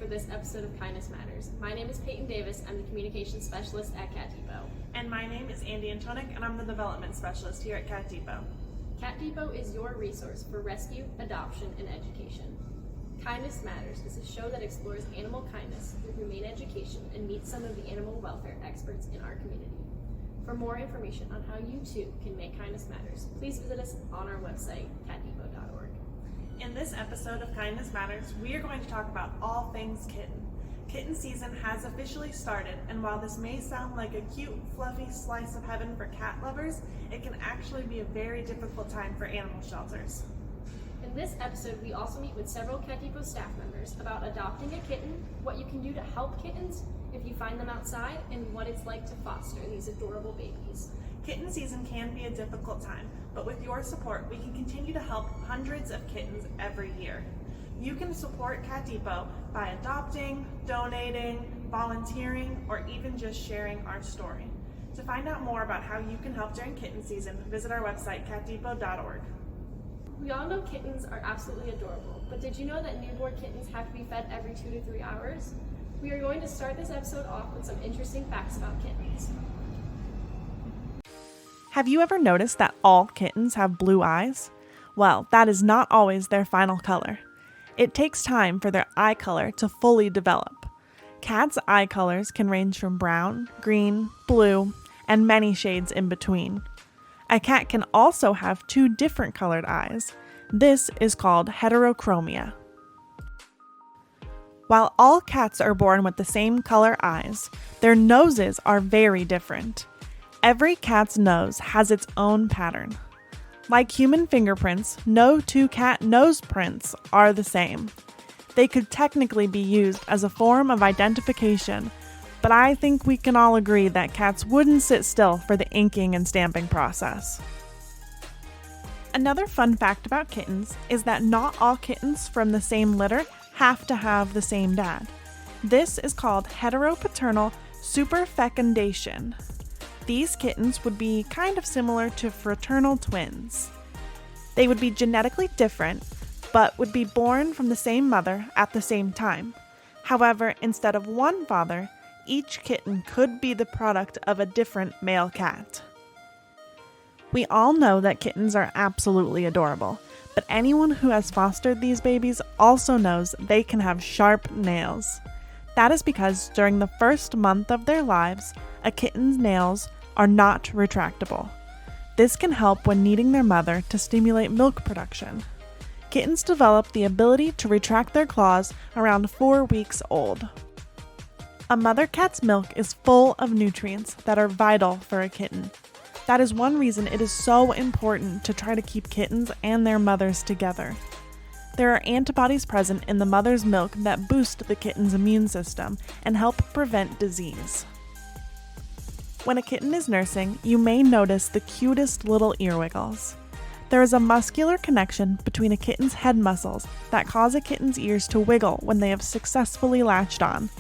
for this episode of Kindness Matters. My name is Peyton Davis. I'm the Communications Specialist at Cat Depot. And my name is Andy Antonik, and I'm the Development Specialist here at Cat Depot. Cat Depot is your resource for rescue, adoption, and education. Kindness Matters is a show that explores animal kindness through humane education and meets some of the animal welfare experts in our community. For more information on how you too can make kindness matters, please visit us on our website, catdepot.org. In this episode of Kindness Matters, we are going to talk about all things kitten. Kitten season has officially started, and while this may sound like a cute, fluffy slice of heaven for cat lovers, it can actually be a very difficult time for animal shelters. In this episode, we also meet with several Cat Depot staff members about adopting a kitten, what you can do to help kittens if you find them outside, and what it's like to foster these adorable babies. Kitten season can be a difficult time, but with your support, we can continue to help hundreds of kittens every year. You can support Cat Depot by adopting, donating, volunteering, or even just sharing our story. To find out more about how you can help during kitten season, visit our website, catdepot.org. We all know kittens are absolutely adorable, but did you know that newborn kittens have to be fed every 2 to 3 hours? We are going to start this episode off with some interesting facts about kittens. Have you ever noticed that all kittens have blue eyes? Well, that is not always their final color. It takes time for their eye color to fully develop. Cats' eye colors can range from brown, green, blue, and many shades in between. A cat can also have 2 different colored eyes. This is called heterochromia. While all cats are born with the same color eyes, their noses are very different. Every cat's nose has its own pattern. Like human fingerprints, no 2 cat nose prints are the same. They could technically be used as a form of identification, but I think we can all agree that cats wouldn't sit still for the inking and stamping process. Another fun fact about kittens is that not all kittens from the same litter have to have the same dad. This is called heteropaternal superfecundation. These kittens would be kind of similar to fraternal twins. They would be genetically different, but would be born from the same mother at the same time. However, instead of one father, each kitten could be the product of a different male cat. We all know that kittens are absolutely adorable, but anyone who has fostered these babies also knows they can have sharp nails. That is because during the first month of their lives, a kitten's nails are not retractable. This can help when needing their mother to stimulate milk production. Kittens develop the ability to retract their claws around 4 weeks old. A mother cat's milk is full of nutrients that are vital for a kitten. That is one reason it is so important to try to keep kittens and their mothers together. There are antibodies present in the mother's milk that boost the kitten's immune system and help prevent disease. When a kitten is nursing, you may notice the cutest little ear wiggles. There is a muscular connection between a kitten's head muscles that cause a kitten's ears to wiggle when they have successfully latched on.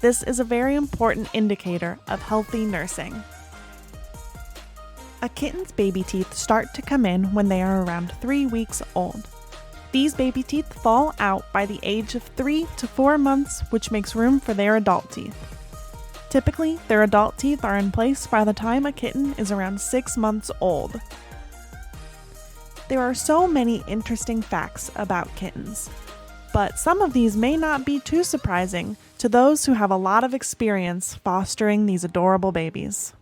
This is a very important indicator of healthy nursing. A kitten's baby teeth start to come in when they are around 3 weeks old. These baby teeth fall out by the age of 3 to 4 months, which makes room for their adult teeth. Typically, their adult teeth are in place by the time a kitten is around 6 months old. There are so many interesting facts about kittens, but some of these may not be too surprising to those who have a lot of experience fostering these adorable babies.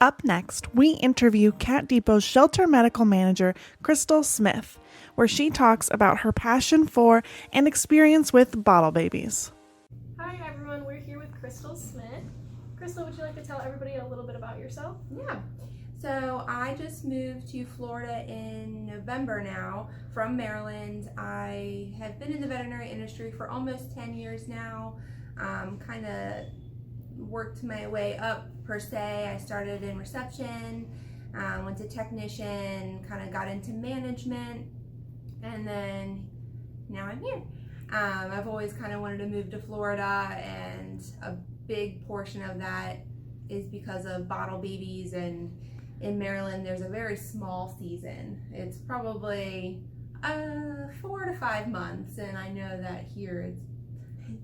Up next, we interview Cat Depot's Shelter Medical Manager, Crystal Smith, where she talks about her passion for and experience with bottle babies. Hi everyone, we're here with Crystal Smith. Crystal, would you like to tell everybody a little bit about yourself? Yeah. So I just moved to Florida in November now from Maryland. I have been in the veterinary industry for almost 10 years now. Kind of worked my way up per se. I started in reception, went to technician, kind of got into management, and then now I'm here. I've always kind of wanted to move to Florida, and a big portion of that is because of bottle babies, and in Maryland there's a very small season. It's probably 4 to 5 months, and I know that here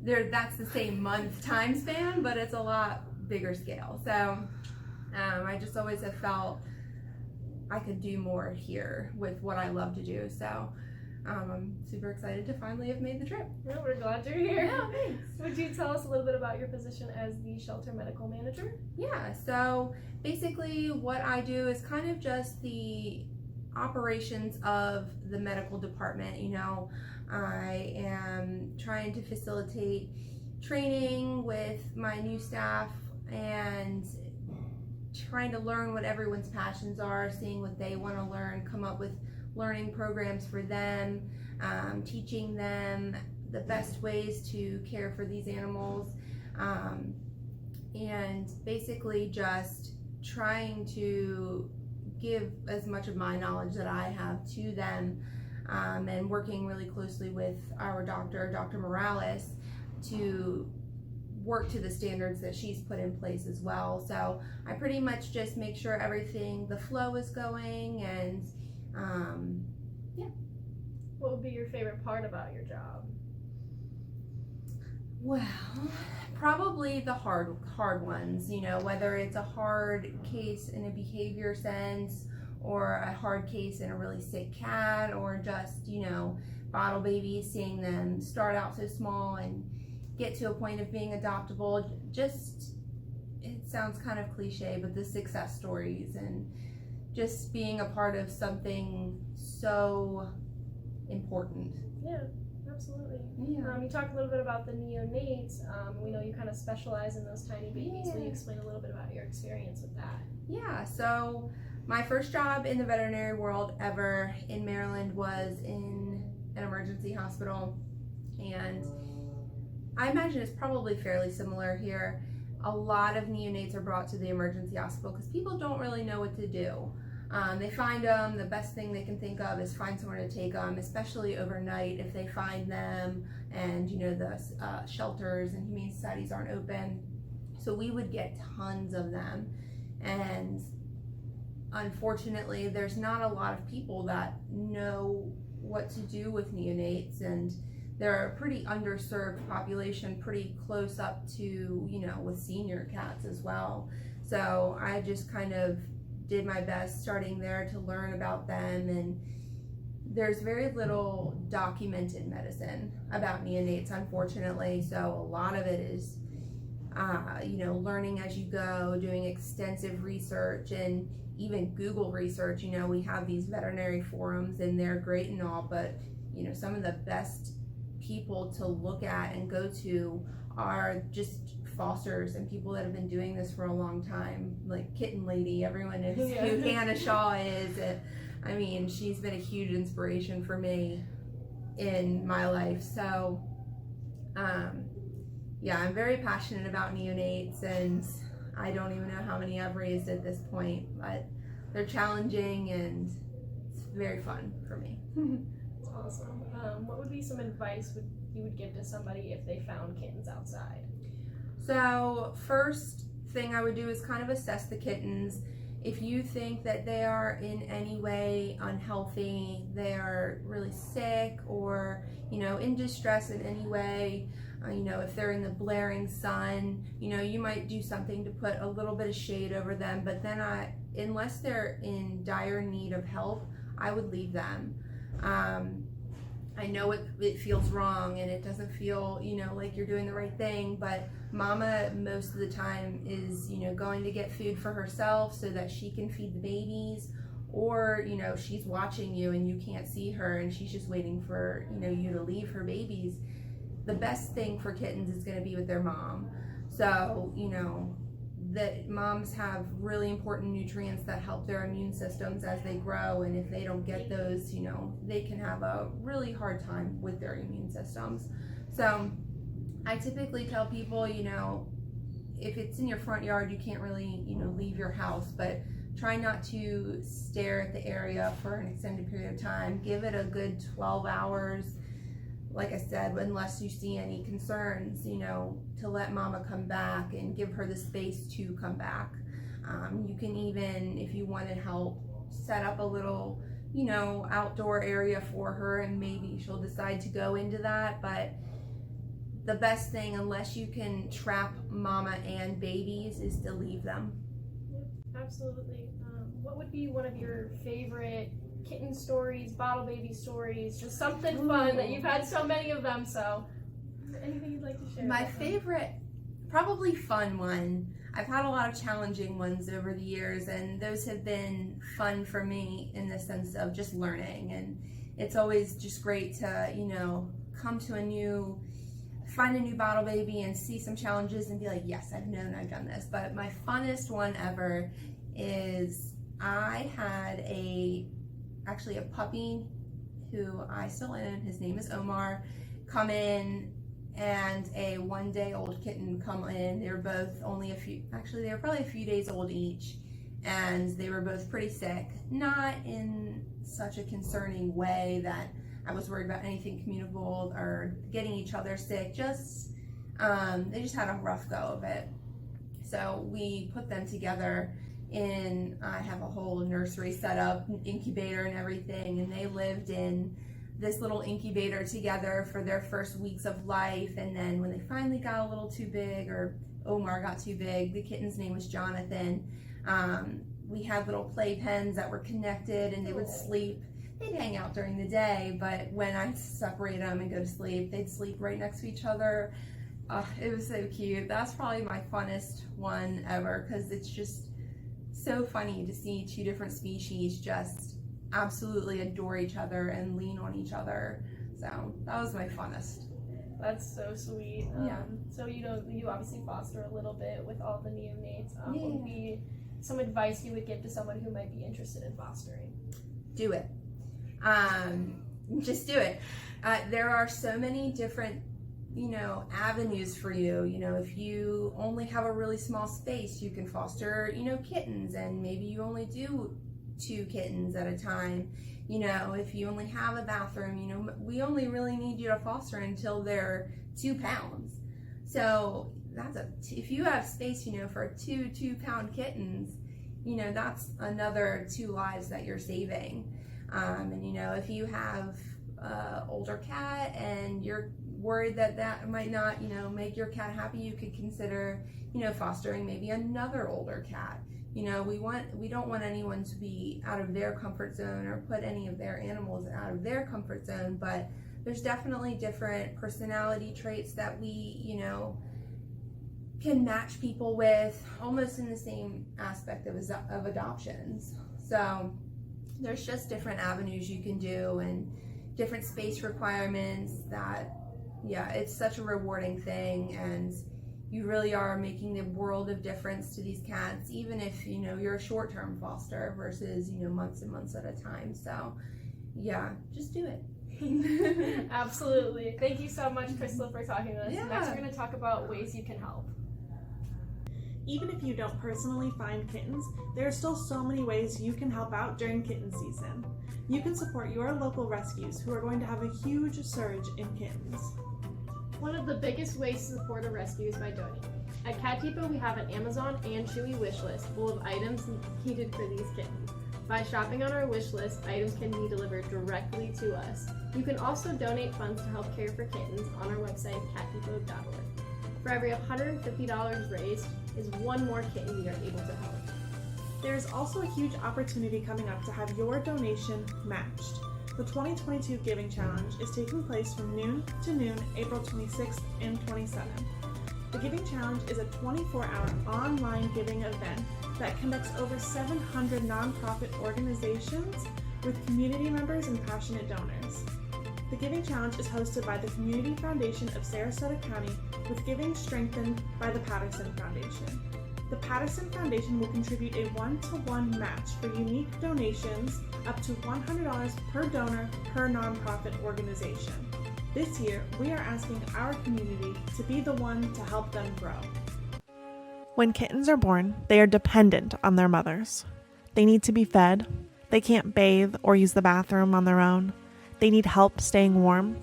that's the same month time span, but it's a lot bigger scale. So I just always have felt I could do more here with what I love to do. So I'm super excited to finally have made the trip. Well, we're glad you're here. Yeah, thanks. Would you tell us a little bit about your position as the shelter medical manager? Yeah, so basically what I do is kind of just the operations of the medical department. You know, I am trying to facilitate training with my new staff and trying to learn what everyone's passions are, seeing what they want to learn, come up with learning programs for them, teaching them the best ways to care for these animals, and basically just trying to give as much of my knowledge that I have to them, and working really closely with our doctor, Dr. Morales, to work to the standards that she's put in place as well. So I pretty much just make sure everything, the flow is going, and yeah. What would be your favorite part about your job? Well, probably the hard ones, you know, whether it's a hard case in a behavior sense or a hard case in a really sick cat, or just, you know, bottle babies, seeing them start out so small and get to a point of being adoptable. Just, it sounds kind of cliche, but the success stories and just being a part of something so important. Yeah, absolutely. Yeah. You talked a little bit about the neonates. We know you kind of specialize in those tiny babies. Will you Yeah. explain a little bit about your experience with that? Yeah, so my first job in the veterinary world ever in Maryland was in an emergency hospital, and I imagine it's probably fairly similar here. A lot of neonates are brought to the emergency hospital because people don't really know what to do. They find them, the best thing they can think of is find somewhere to take them, especially overnight if they find them and, you know, the shelters and humane societies aren't open. So we would get tons of them, and unfortunately there's not a lot of people that know what to do with neonates, and they're a pretty underserved population, pretty close up to, you know, with senior cats as well. So I just kind of did my best starting there to learn about them, and there's very little documented medicine about neonates, unfortunately. So a lot of it is, you know, learning as you go, doing extensive research, and even Google research. You know, we have these veterinary forums and they're great and all, but, you know, some of the best people to look at and go to are just fosters and people that have been doing this for a long time, like Kitten Lady. Everyone knows who Hannah Shaw is. I mean, she's been a huge inspiration for me in my life. So yeah, I'm very passionate about neonates, and I don't even know how many I've raised at this point, but they're challenging and it's very fun for me. That's awesome. What would be some advice you would give to somebody if they found kittens outside? So first thing I would do is kind of assess the kittens. If you think that they are in any way unhealthy, they are really sick, or, you know, in distress in any way, you know, if they're in the blaring sun, you know, you might do something to put a little bit of shade over them, but then unless they're in dire need of help, I would leave them. I know it feels wrong and it doesn't feel, you know, like you're doing the right thing, but mama most of the time is, you know, going to get food for herself so that she can feed the babies, or, you know, she's watching you and you can't see her and she's just waiting for, you know, you to leave her babies. The best thing for kittens is going to be with their mom. So, you know, that moms have really important nutrients that help their immune systems as they grow, and if they don't get those, you know, they can have a really hard time with their immune systems. So I typically tell people, you know, if it's in your front yard, you can't really, you know, leave your house, but try not to stare at the area for an extended period of time. Give it a good 12 hours, like I said, unless you see any concerns, you know, to let mama come back and give her the space to come back. You can even, if you wanted help, set up a little, you know, outdoor area for her, and maybe she'll decide to go into that. But the best thing, unless you can trap mama and babies, is to leave them. Absolutely. What would be one of your favorite kitten stories, bottle baby stories, just something fun that you've had so many of them, so is there anything you'd like to share? My favorite, probably fun one. I've had a lot of challenging ones over the years, and those have been fun for me in the sense of just learning. And it's always just great to, come to find a new bottle baby and see some challenges and be like, yes, I've done this. But my funnest one ever is I had actually a puppy who I still own. His name is Omar. Come in, and a 1-day-old kitten come in. They were both they were probably a few days old each, and they were both pretty sick. Not in such a concerning way that I was worried about anything communicable or getting each other sick. They just had a rough go of it. So we put them together I have a whole nursery set up, incubator and everything, and they lived in this little incubator together for their first weeks of life. And then when they finally got a little too big, or Omar got too big, the kitten's name was Jonathan, we had little playpens that were connected, and they would sleep. They'd hang out during the day, but when I separate them and go to sleep, they'd sleep right next to each other. It was so cute. That's probably my funnest one ever, because it's just so funny to see two different species just absolutely adore each other and lean on each other. So that was my funnest. That's so sweet. Yeah. So you obviously foster a little bit with all the neonates. What would be some advice you would give to someone who might be interested in fostering? Do it. Just do it. There are so many different avenues for you. If you only have a really small space, you can foster kittens, and maybe you only do 2 kittens at a time. If you only have a bathroom, we only really need you to foster until they're 2 pounds. So if you have space for 2 2-pound kittens, that's another 2 lives that you're saving. And if you have older cat and you're worried that might not make your cat happy, you could consider fostering maybe another older cat. We don't want anyone to be out of their comfort zone or put any of their animals out of their comfort zone, but there's definitely different personality traits that we can match people with, almost in the same aspect of adoptions. So there's just different avenues you can do, and different space requirements that, it's such a rewarding thing, and you really are making a world of difference to these cats, even if, you're a short-term foster versus, months and months at a time. So, just do it. Absolutely. Thank you so much, Crystal, for talking to us. Yeah. Next, we're going to talk about ways you can help. Even if you don't personally find kittens, there are still so many ways you can help out during kitten season. You can support your local rescues, who are going to have a huge surge in kittens. One of the biggest ways to support a rescue is by donating. At Cat Depot, we have an Amazon and Chewy wish list full of items needed for these kittens. By shopping on our wish list, items can be delivered directly to us. You can also donate funds to help care for kittens on our website, catdepot.org. For every $150 raised is 1 more kitten we are able to help. There is also a huge opportunity coming up to have your donation matched. The 2022 Giving Challenge is taking place from noon to noon, April 26th and 27th. The Giving Challenge is a 24-hour online giving event that connects over 700 nonprofit organizations with community members and passionate donors. The Giving Challenge is hosted by the Community Foundation of Sarasota County, with giving strengthened by the Patterson Foundation. The Patterson Foundation will contribute a 1-to-1 match for unique donations up to $100 per donor per nonprofit organization. This year, we are asking our community to be the one to help them grow. When kittens are born, they are dependent on their mothers. They need to be fed. They can't bathe or use the bathroom on their own. They need help staying warm.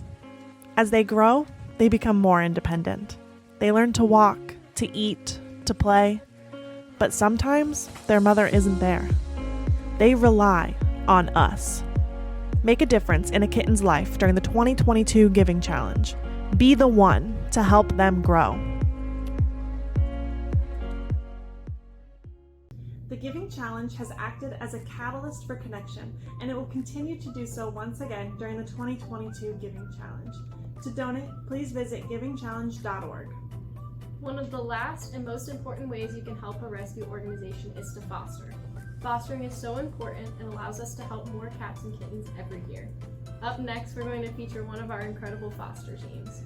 As they grow, they become more independent. They learn to walk, to eat, to play. But sometimes their mother isn't there. They rely on us. Make a difference in a kitten's life during the 2022 Giving Challenge. Be the one to help them grow. The Giving Challenge has acted as a catalyst for connection, and it will continue to do so once again during the 2022 Giving Challenge. To donate, please visit givingchallenge.org. One of the last and most important ways you can help a rescue organization is to foster. Fostering is so important and allows us to help more cats and kittens every year. Up next, we're going to feature one of our incredible foster teams.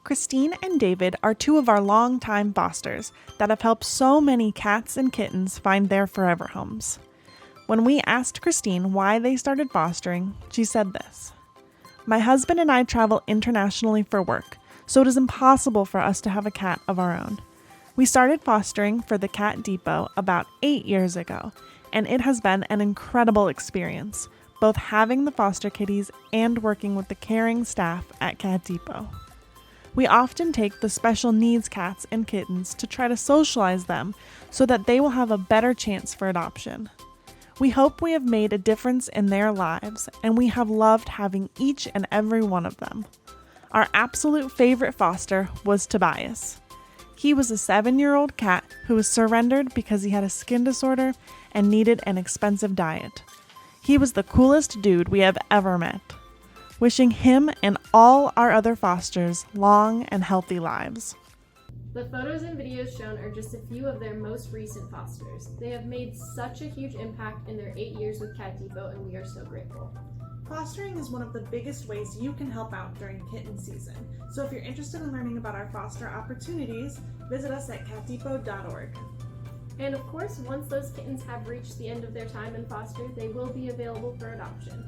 Christine and David are two of our longtime fosters that have helped so many cats and kittens find their forever homes. When we asked Christine why they started fostering, she said this: "My husband and I travel internationally for work, so it is impossible for us to have a cat of our own. We started fostering for the Cat Depot about 8 years ago, and it has been an incredible experience, both having the foster kitties and working with the caring staff at Cat Depot. We often take the special needs cats and kittens to try to socialize them so that they will have a better chance for adoption. We hope we have made a difference in their lives, and we have loved having each and every one of them. Our absolute favorite foster was Tobias. He was a 7-year-old cat who was surrendered because he had a skin disorder and needed an expensive diet. He was the coolest dude we have ever met. Wishing him and all our other fosters long and healthy lives." The photos and videos shown are just a few of their most recent fosters. They have made such a huge impact in their 8 years with Cat Depot, and we are so grateful. Fostering is one of the biggest ways you can help out during kitten season. So if you're interested in learning about our foster opportunities, visit us at catdepot.org. And of course, once those kittens have reached the end of their time in foster, they will be available for adoption.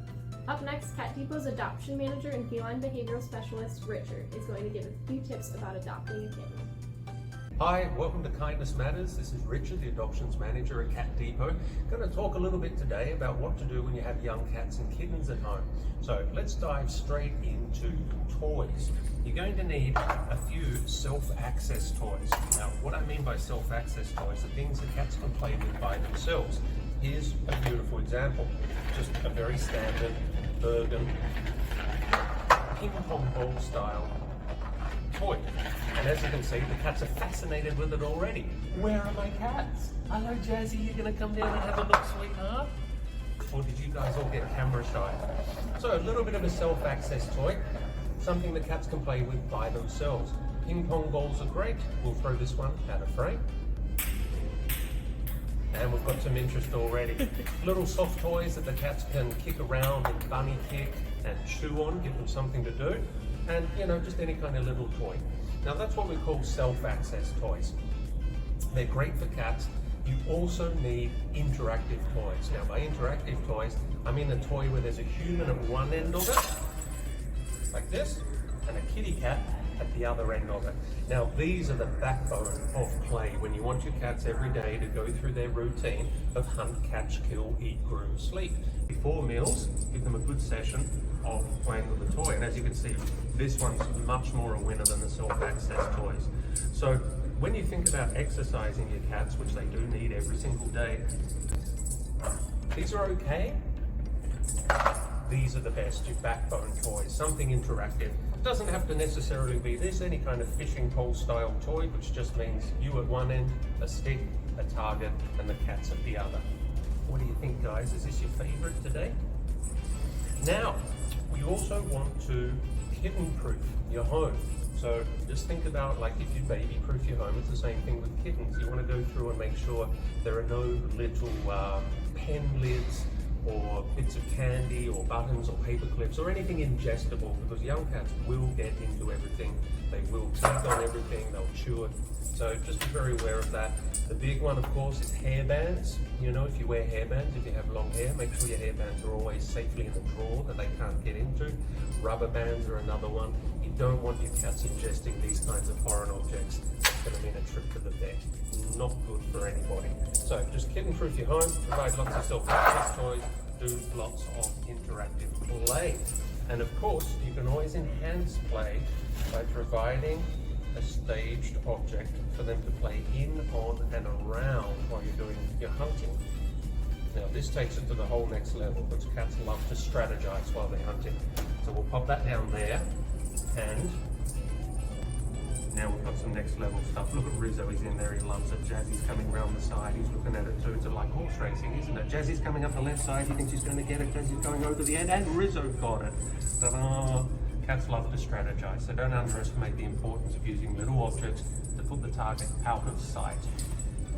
Up next, Cat Depot's adoption manager and feline behavioral specialist, Richard, is going to give a few tips about adopting a kitten. Hi, welcome to Kindness Matters. This is Richard, the adoptions manager at Cat Depot. I'm going to talk a little bit today about what to do when you have young cats and kittens at home. So let's dive straight into toys. You're going to need a few self-access toys. Now, what I mean by self-access toys are things that cats can play with by themselves. Here's a beautiful example. Just a very standard Bergen ping pong ball style toy. And as you can see, the cats are fascinated with it already. Where are my cats? Hello, Jazzy, you gonna come down and have a look, sweetheart? Or did you guys all get camera shy? So a little bit of a self-access toy, something that cats can play with by themselves. Ping pong balls are great. We'll throw this one out of frame. And we've got some interest already. Little soft toys that the cats can kick around and bunny kick and chew on, give them something to do. And, you know, just any kind of little toy. Now that's what we call self-access toys. They're great for cats. You also need interactive toys. Now by interactive toys, I mean a toy where there's a human at one end of it, like this, and a kitty cat at the other end of it. Now these are the backbone of play when you want your cats every day to go through their routine of hunt, catch, kill, eat, groom, sleep. Before meals, give them a good session of playing with the toy. And as you can see, this one's much more a winner than the self-access toys. So when you think about exercising your cats, which they do need every single day, these are okay. These are the best, your backbone toys, something interactive. It doesn't have to necessarily be this, any kind of fishing pole style toy, which just means you at one end, a stick, a target, and the cats at the other. What do you think, guys? Is this your favorite today? Now, we also want to kitten-proof your home. So just think about, like, if you baby-proof your home, it's the same thing with kittens. You want to go through and make sure there are no little pen lids or bits of candy or buttons or paper clips or anything ingestible, because young cats will get into everything. They will tug on everything, they'll chew it. So just be very aware of that. The big one, of course, is hairbands. You know, if you wear hairbands, if you have long hair, make sure your hairbands are always safely in the drawer that they can't get into. Rubber bands are another one. You don't want your cats ingesting these kinds of foreign objects. It's going to mean a trip to the vet. Not good for anybody. So just kitten-proof your home, provide lots of self-access toys, do lots of interactive play. And of course, you can always enhance play by providing a staged object for them to play in, on, and around while you're doing your hunting. Now this takes it to the whole next level, because cats love to strategize while they're hunting. So we'll pop that down there, and now we've got some next level stuff. Look at Rizzo, he's in there, he loves it. Jazzy's coming round the side, he's looking at it too. It's like horse racing, isn't it? Jazzy's coming up the left side, he thinks he's going to get it. Jazzy's going over the end, and Rizzo got it. Ta-da! Cats love to strategize, so don't underestimate the importance of using little objects to put the target out of sight.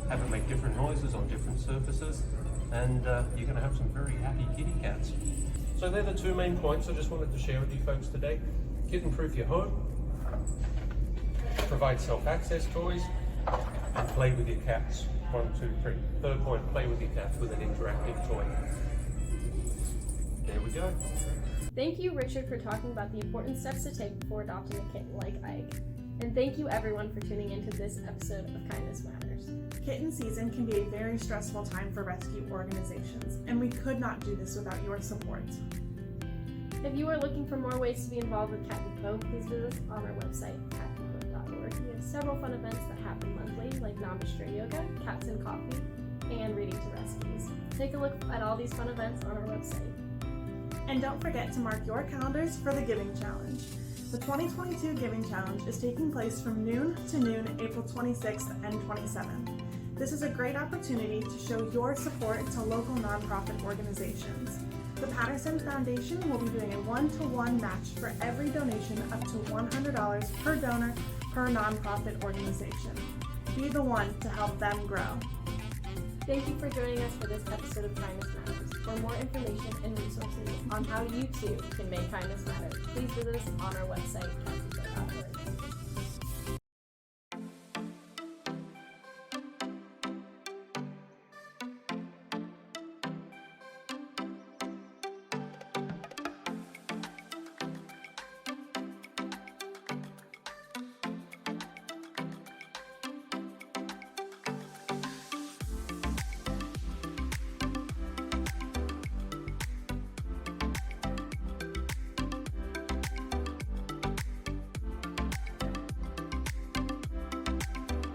Have it make different noises on different surfaces, and you're going to have some very happy kitty cats. So they're the two main points I just wanted to share with you folks today. Kitten-proof your home, provide self-access toys, and play with your cats. 1, 2, 3. Third point, play with your cats with an interactive toy. There we go. Thank you, Richard, for talking about the important steps to take before adopting a kitten like Ike. And thank you, everyone, for tuning into this episode of Kindness Matters. Kitten season can be a very stressful time for rescue organizations, and we could not do this without your support. If you are looking for more ways to be involved with Cat Depot, please visit us on our website, catdepot.org. We have several fun events that happen monthly, like Namaste Yoga, Cats and Coffee, and Reading to Rescues. Take a look at all these fun events on our website. And don't forget to mark your calendars for the Giving Challenge. The 2022 Giving Challenge is taking place from noon to noon, April 26th and 27th. This is a great opportunity to show your support to local nonprofit organizations. The Patterson Foundation will be doing a one-to-one match for every donation up to $100 per donor per nonprofit organization. Be the one to help them grow. Thank you for joining us for this episode of Kindness Matters. For more information and resources on how you too can make kindness matter, please visit us on our website, catdepot.org.